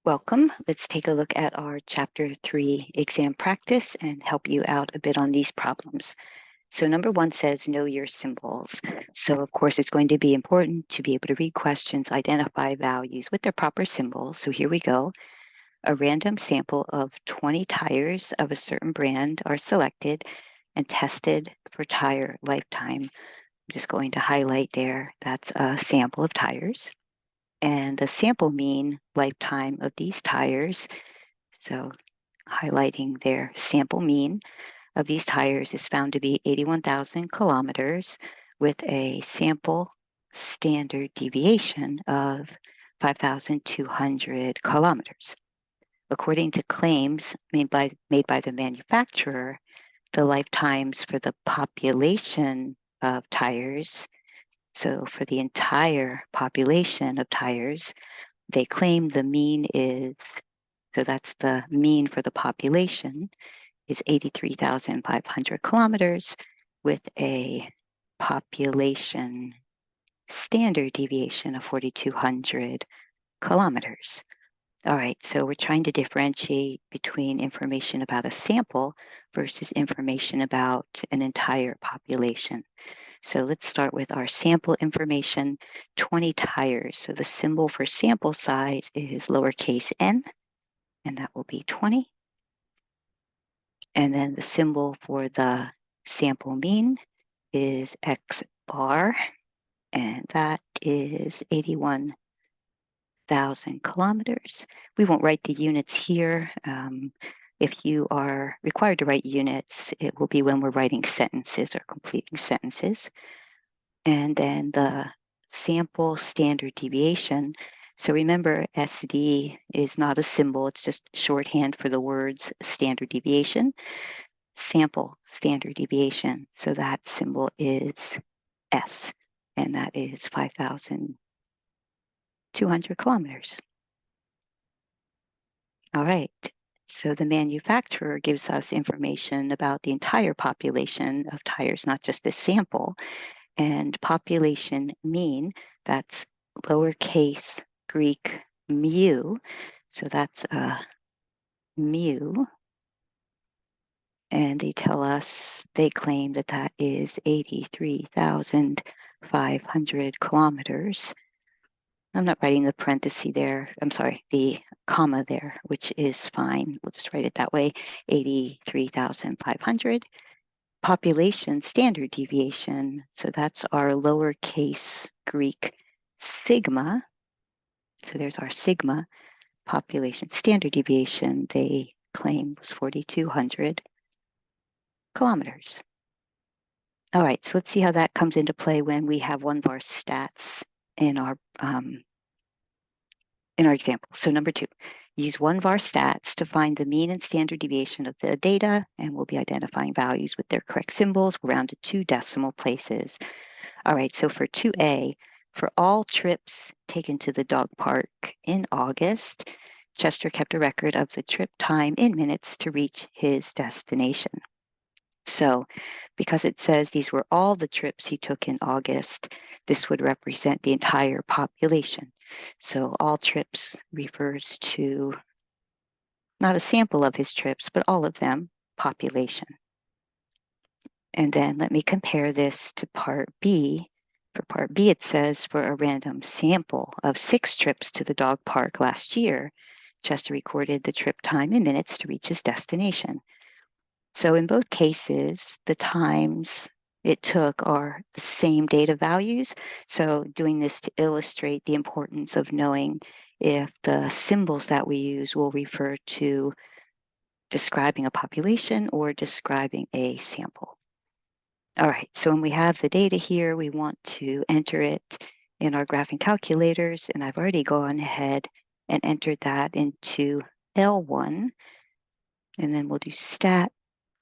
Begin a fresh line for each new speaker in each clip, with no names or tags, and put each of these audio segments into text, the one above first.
Welcome. Let's take a look at our Chapter 3 exam practice and help you out a bit on these problems. So number 1 says, know your symbols. So of course, it's going to be important to be able to read questions, identify values with their proper symbols. So here we go. A random sample of 20 tires of a certain brand are selected and tested for tire lifetime. I'm just going to highlight there. That's a sample of tires. And the sample mean lifetime of these tires, so highlighting their sample mean of these tires, is found to be 81,000 kilometers with a sample standard deviation of 5,200 kilometers. According to claims made by the manufacturer, the lifetimes for the population of tires, so for the entire population of tires, they claim the mean is, so that's the mean for the population, is 83,500 kilometers with a population standard deviation of 4,200 kilometers. All right, so we're trying to differentiate between information about a sample versus information about an entire population. So let's start with our sample information, 20 tires. So the symbol for sample size is lowercase n, and that will be 20. And then the symbol for the sample mean is x bar, and that is 81,000 kilometers. We won't write the units here. If you are required to write units, it will be when we're writing sentences or completing sentences. And then the sample standard deviation. So remember, SD is not a symbol, it's just shorthand for the words standard deviation. Sample standard deviation, so that symbol is S, and that is 5,200 kilometers. All right, so the manufacturer gives us information about the entire population of tires, not just the sample. And population mean, that's lowercase Greek mu. So that's mu. And they tell us, they claim that that is 83,500 kilometers. I'm not writing the parenthesis there. I'm sorry, the comma there, which is fine. We'll just write it that way, 83,500. Population standard deviation, so that's our lowercase Greek sigma. So there's our sigma. Population standard deviation, they claim, was 4,200 kilometers. All right, so let's see how that comes into play when we have one of our stats in our example. So number 2, use one var stats to find the mean and standard deviation of the data, and we'll be identifying values with their correct symbols. We're rounded 2 decimal places. All right, so for 2A, for all trips taken to the dog park in August, Chester kept a record of the trip time in minutes to reach his destination. So because it says these were all the trips he took in August, this would represent the entire population. So all trips refers to not a sample of his trips, but all of them, population. And then let me compare this to part B. For part B, it says for a random sample of 6 trips to the dog park last year, Chester recorded the trip time in minutes to reach his destination. So in both cases, the times it took are the same data values. So doing this to illustrate the importance of knowing if the symbols that we use will refer to describing a population or describing a sample. All right, so when we have the data here, we want to enter it in our graphing calculators, and I've already gone ahead and entered that into L1, and then we'll do stat,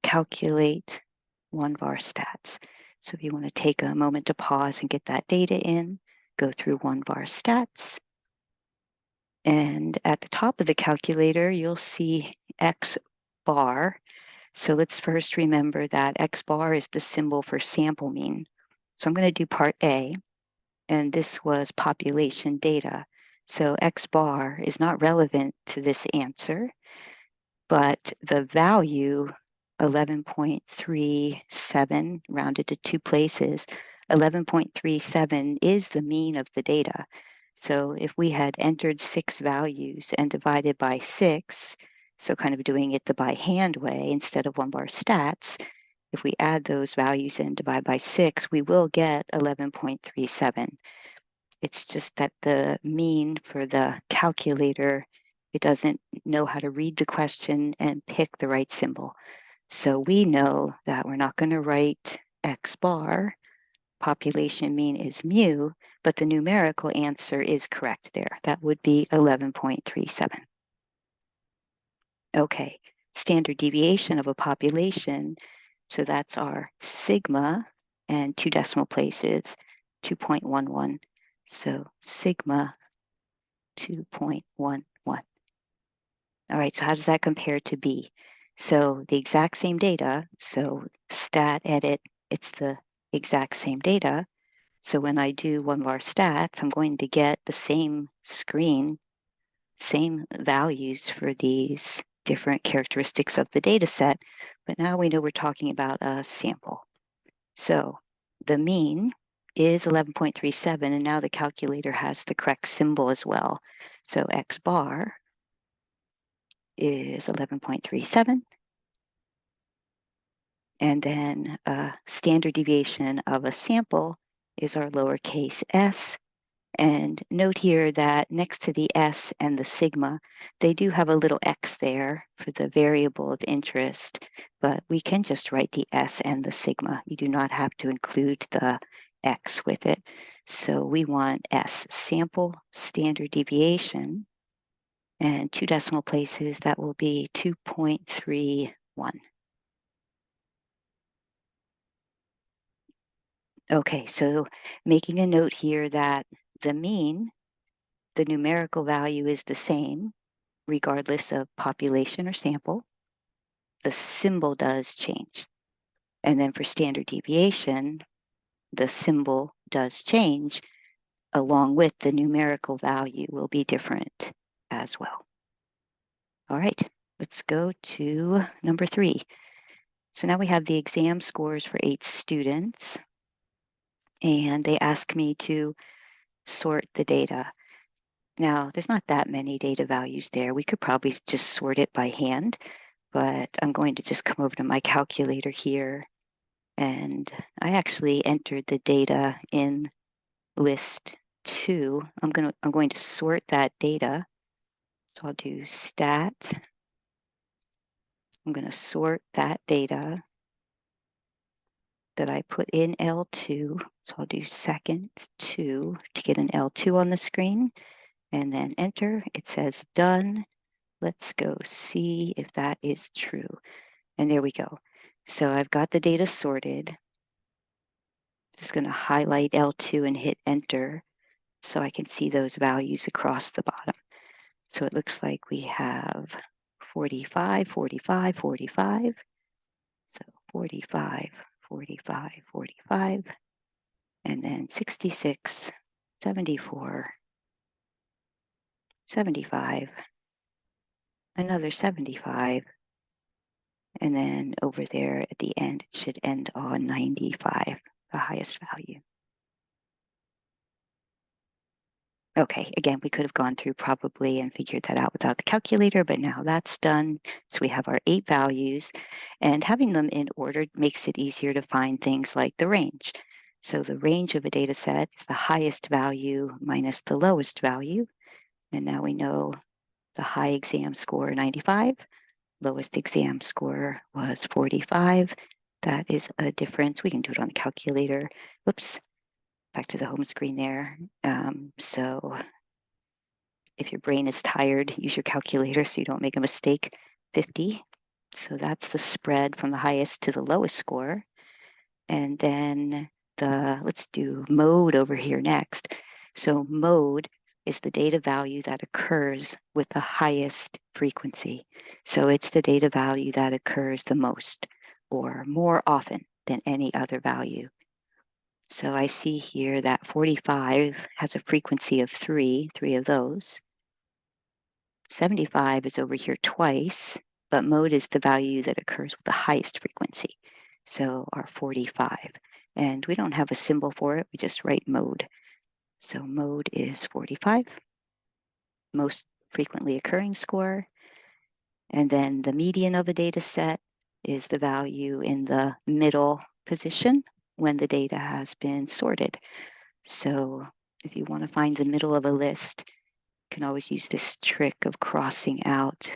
calculate, one var stats. So if you want to take a moment to pause and get that data in, go through one var stats. And at the top of the calculator, you'll see X bar. So let's first remember that X bar is the symbol for sample mean. So I'm going to do part A, and this was population data. So X bar is not relevant to this answer, but the value 11.37 rounded to two places, 11.37 is the mean of the data. So if we had entered 6 values and divided by 6, so kind of doing it the by hand way instead of one bar stats, if we add those values and divide by 6, we will get 11.37. It's just that the mean for the calculator, it doesn't know how to read the question and pick the right symbol. So we know that we're not going to write X bar, population mean is mu, but the numerical answer is correct there. That would be 11.37. Okay, standard deviation of a population. So that's our sigma and 2 decimal places, 2.11. So sigma 2.11. All right, so how does that compare to B? So the exact same data, so stat edit, it's the exact same data. So when I do one var stats, I'm going to get the same screen, same values for these different characteristics of the data set, but now we know we're talking about a sample. So the mean is 11.37, and now the calculator has the correct symbol as well. So X bar is 11.37. And then standard deviation of a sample is our lowercase s. And note here that next to the s and the sigma, they do have a little x there for the variable of interest, but we can just write the s and the sigma. You do not have to include the x with it. So we want s, sample standard deviation, and 2 decimal places, that will be 2.31. Okay, so making a note here that the mean, the numerical value is the same regardless of population or sample. The symbol does change. And then for standard deviation, the symbol does change along with the numerical value will be different as well. All right, let's go to number 3. So now we have the exam scores for 8 students, and they ask me to sort the data. Now, there's not that many data values there. We could probably just sort it by hand, but I'm going to just come over to my calculator here, and I actually entered the data in list 2. I'm going to sort that data. So I'll do stat. I'm going to sort that data that I put in L2. So I'll do second 2 to get an L2 on the screen, and then enter. It says done. Let's go see if that is true. And there we go. So I've got the data sorted. Just going to highlight L2 and hit enter so I can see those values across the bottom. So it looks like we have 45, 45, 45. So 45, 45, 45, and then 66, 74, 75, another 75, and then over there at the end, it should end on 95, the highest value. Okay, again, we could have gone through probably and figured that out without the calculator, but now that's done. So we have our 8 values, and having them in order makes it easier to find things like the range. So the range of a data set is the highest value minus the lowest value. And now we know the high exam score 95, lowest exam score was 45. That is a difference. We can do it on the calculator. Whoops, back to the home screen there. So if your brain is tired, use your calculator so you don't make a mistake. 50. So that's the spread from the highest to the lowest score. And then let's do mode over here next. So mode is the data value that occurs with the highest frequency. So it's the data value that occurs the most or more often than any other value. So I see here that 45 has a frequency of three of those. 75 is over here twice, but mode is the value that occurs with the highest frequency. So our 45. And we don't have a symbol for it, we just write mode. So mode is 45, most frequently occurring score. And then the median of a data set is the value in the middle position when the data has been sorted. So if you want to find the middle of a list, you can always use this trick of crossing out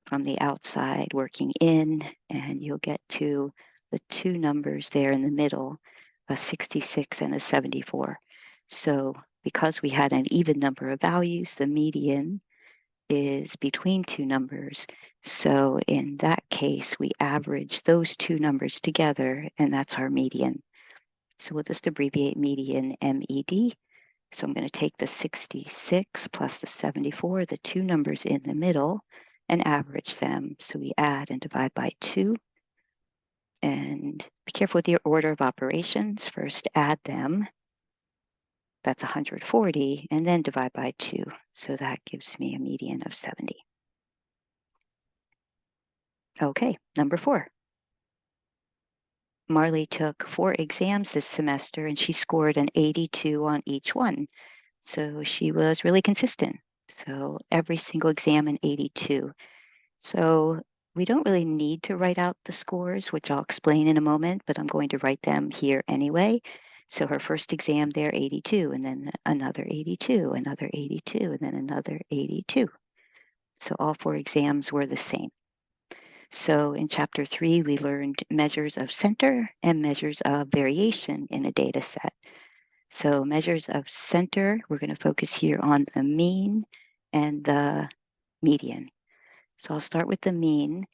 from the outside, working in, and you'll get to the two numbers there in the middle, a 66 and a 74. So because we had an even number of values, the median is between two numbers. So in that case, we average those two numbers together, and that's our median. So we'll just abbreviate median MED. So I'm going to take the 66 plus the 74, the two numbers in the middle, and average them. So we add and divide by 2. And be careful with your order of operations. First add them. That's 140, and then divide by 2. So that gives me a median of 70. Okay, number 4. Marley took 4 exams this semester, and she scored an 82 on each one. So she was really consistent. So every single exam an 82. So we don't really need to write out the scores, which I'll explain in a moment, but I'm going to write them here anyway. So her first exam there, 82, and then another 82, another 82, and then another 82. So all 4 exams were the same. So in chapter 3, we learned measures of center and measures of variation in a data set. So measures of center, we're going to focus here on the mean and the median. So I'll start with the mean.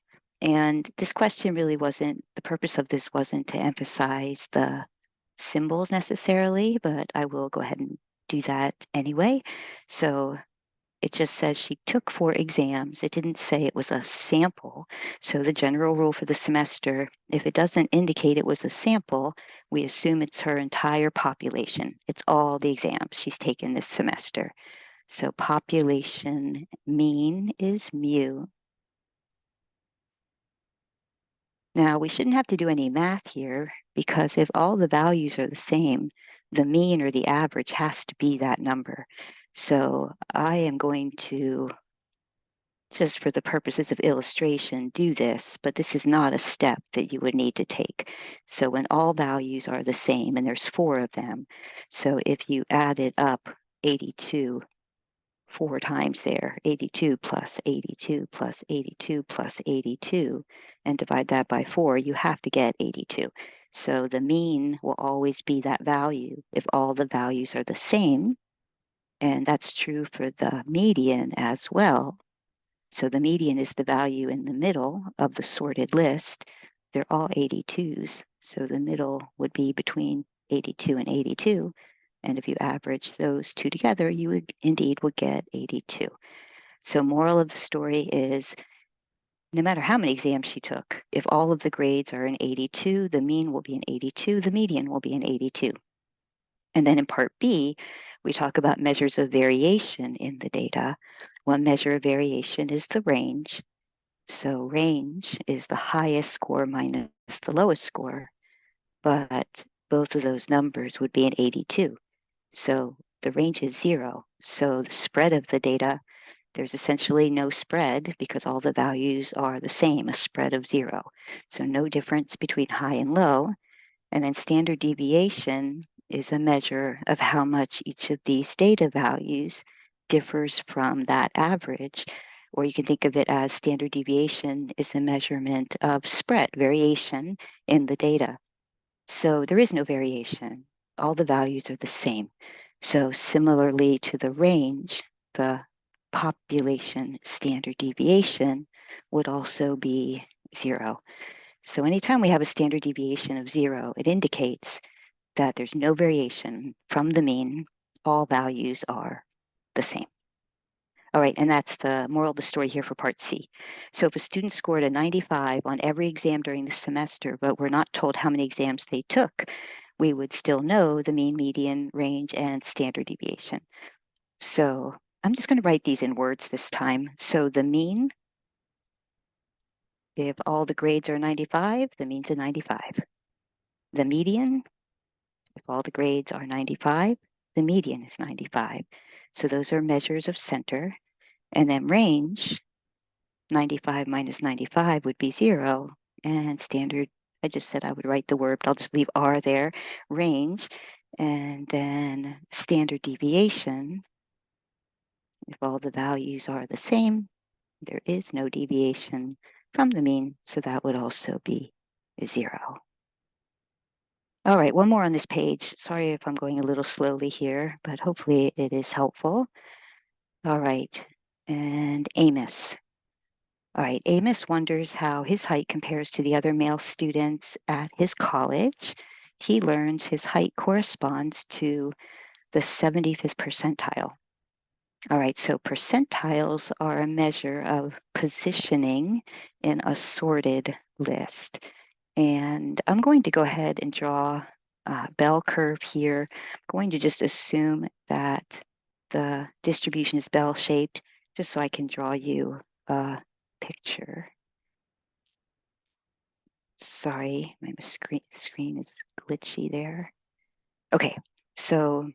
And this question really wasn't, the purpose of this wasn't to emphasize the symbols necessarily, but I will go ahead and do that anyway. So it just says she took 4 exams. It didn't say it was a sample. So the general rule for the semester, if it doesn't indicate it was a sample, we assume it's her entire population. It's all the exams she's taken this semester. So population mean is mu. Now we shouldn't have to do any math here because if all the values are the same, the mean or the average has to be that number. So I am going to, just for the purposes of illustration, do this, but this is not a step that you would need to take. So when all values are the same, and there's 4 of them, so if you added up 82 4 times there, 82 plus 82 plus 82 plus 82, and divide that by 4, you have to get 82. So the mean will always be that value if all the values are the same. And that's true for the median as well. So the median is the value in the middle of the sorted list. They're all 82s. So the middle would be between 82 and 82. And if you average those two together, you would indeed would get 82. So moral of the story is no matter how many exams she took, if all of the grades are an 82, the mean will be an 82, the median will be an 82. And then in part B, we talk about measures of variation in the data. One measure of variation is the range. So range is the highest score minus the lowest score, but both of those numbers would be an 82. So the range is 0. So the spread of the data, there's essentially no spread because all the values are the same, a spread of 0. So no difference between high and low. And then standard deviation is a measure of how much each of these data values differs from that average. Or you can think of it as standard deviation is a measurement of spread, variation in the data. So there is no variation. All the values are the same. So similarly to the range, the population standard deviation would also be 0. So anytime we have a standard deviation of 0, it indicates that there's no variation from the mean. All values are the same. All right, and that's the moral of the story here for part C. So if a student scored a 95 on every exam during the semester, but we're not told how many exams they took, we would still know the mean, median, range, and standard deviation. So I'm just going to write these in words this time. So the mean, if all the grades are 95, the mean's a 95. The median, if all the grades are 95, the median is 95. So those are measures of center. And then range, 95 minus 95 would be 0. And standard, I just said I would write the word, but I'll just leave R there, range. And then standard deviation, if all the values are the same, there is no deviation from the mean, so that would also be 0. All right, one more on this page. Sorry if I'm going a little slowly here, but hopefully it is helpful. All right, and Amos. All right, Amos wonders how his height compares to the other male students at his college. He learns his height corresponds to the 75th percentile. All right, so percentiles are a measure of positioning in a sorted list. And I'm going to go ahead and draw a bell curve here. I'm going to just assume that the distribution is bell-shaped, just so I can draw you a picture. Sorry, my screen is glitchy there. Okay, so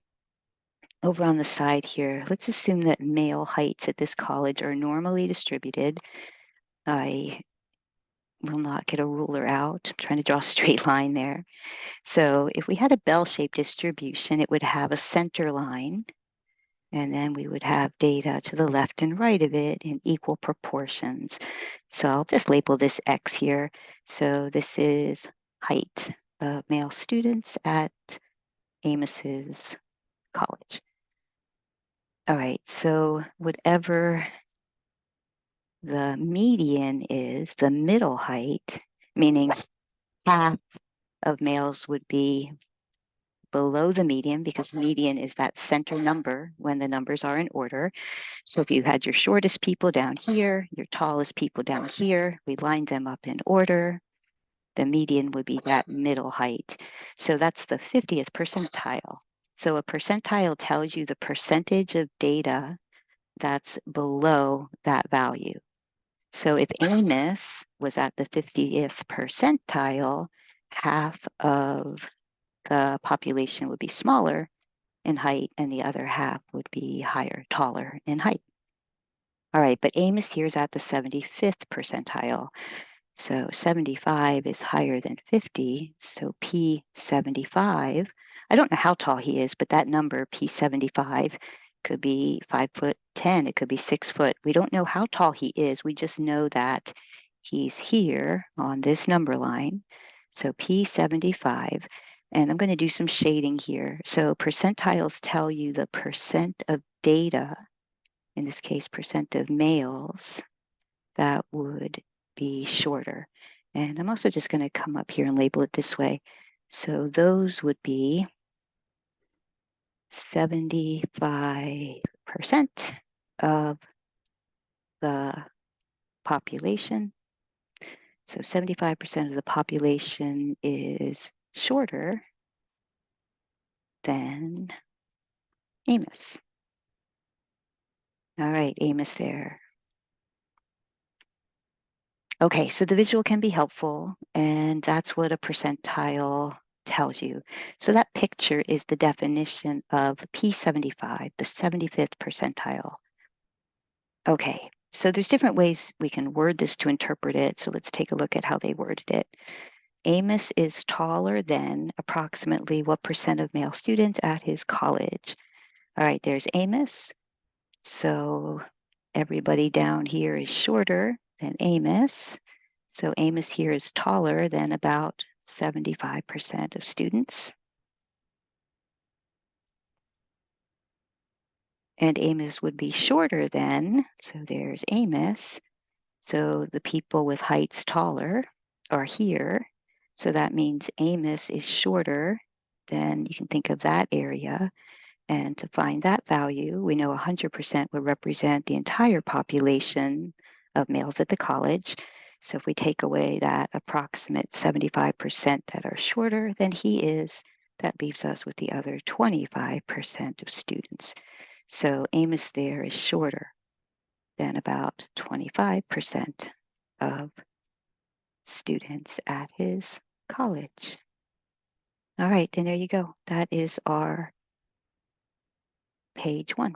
over on the side here, let's assume that male heights at this college are normally distributed. I will not get a ruler out. I'm trying to draw a straight line there. So if we had a bell-shaped distribution, it would have a center line, and then we would have data to the left and right of it in equal proportions. So I'll just label this X here. So this is height of male students at Amos's college. All right, so whatever the median is, the middle height, meaning half of males would be below the median, because median is that center number when the numbers are in order. So if you had your shortest people down here, your tallest people down here, we lined them up in order. The median would be that middle height. So that's the 50th percentile. So a percentile tells you the percentage of data that's below that value. So if Amos was at the 50th percentile, half of the population would be smaller in height and the other half would be higher, taller in height. All right, but Amos here is at the 75th percentile. So 75 is higher than 50, so P75. I don't know how tall he is, but that number, P75, could be 5'10", it could be 6 foot. We don't know how tall he is. We just know that he's here on this number line. So P75, and I'm going to do some shading here. So percentiles tell you the percent of data, in this case, percent of males that would be shorter. And I'm also just going to come up here and label it this way. So those would be 75% of the population. So 75% of the population is shorter than Amos. All right, Amos there. Okay, so the visual can be helpful, and that's what a percentile tells you. So that picture is the definition of P75, the 75th percentile. Okay, so there's different ways we can word this to interpret it. So let's take a look at how they worded it. Amos is taller than approximately what percent of male students at his college? All right, there's Amos. So everybody down here is shorter than Amos. So Amos here is taller than about 75% of students. And Amos would be shorter than, so there's Amos. So the people with heights taller are here. So that means Amos is shorter than, you can think of that area. And to find that value, we know 100% would represent the entire population of males at the college. So if we take away that approximate 75% that are shorter than he is, That leaves us with the other 25% of students. So Amos there is shorter than about 25% of students at his college. All right, then there you go. That is our page 1.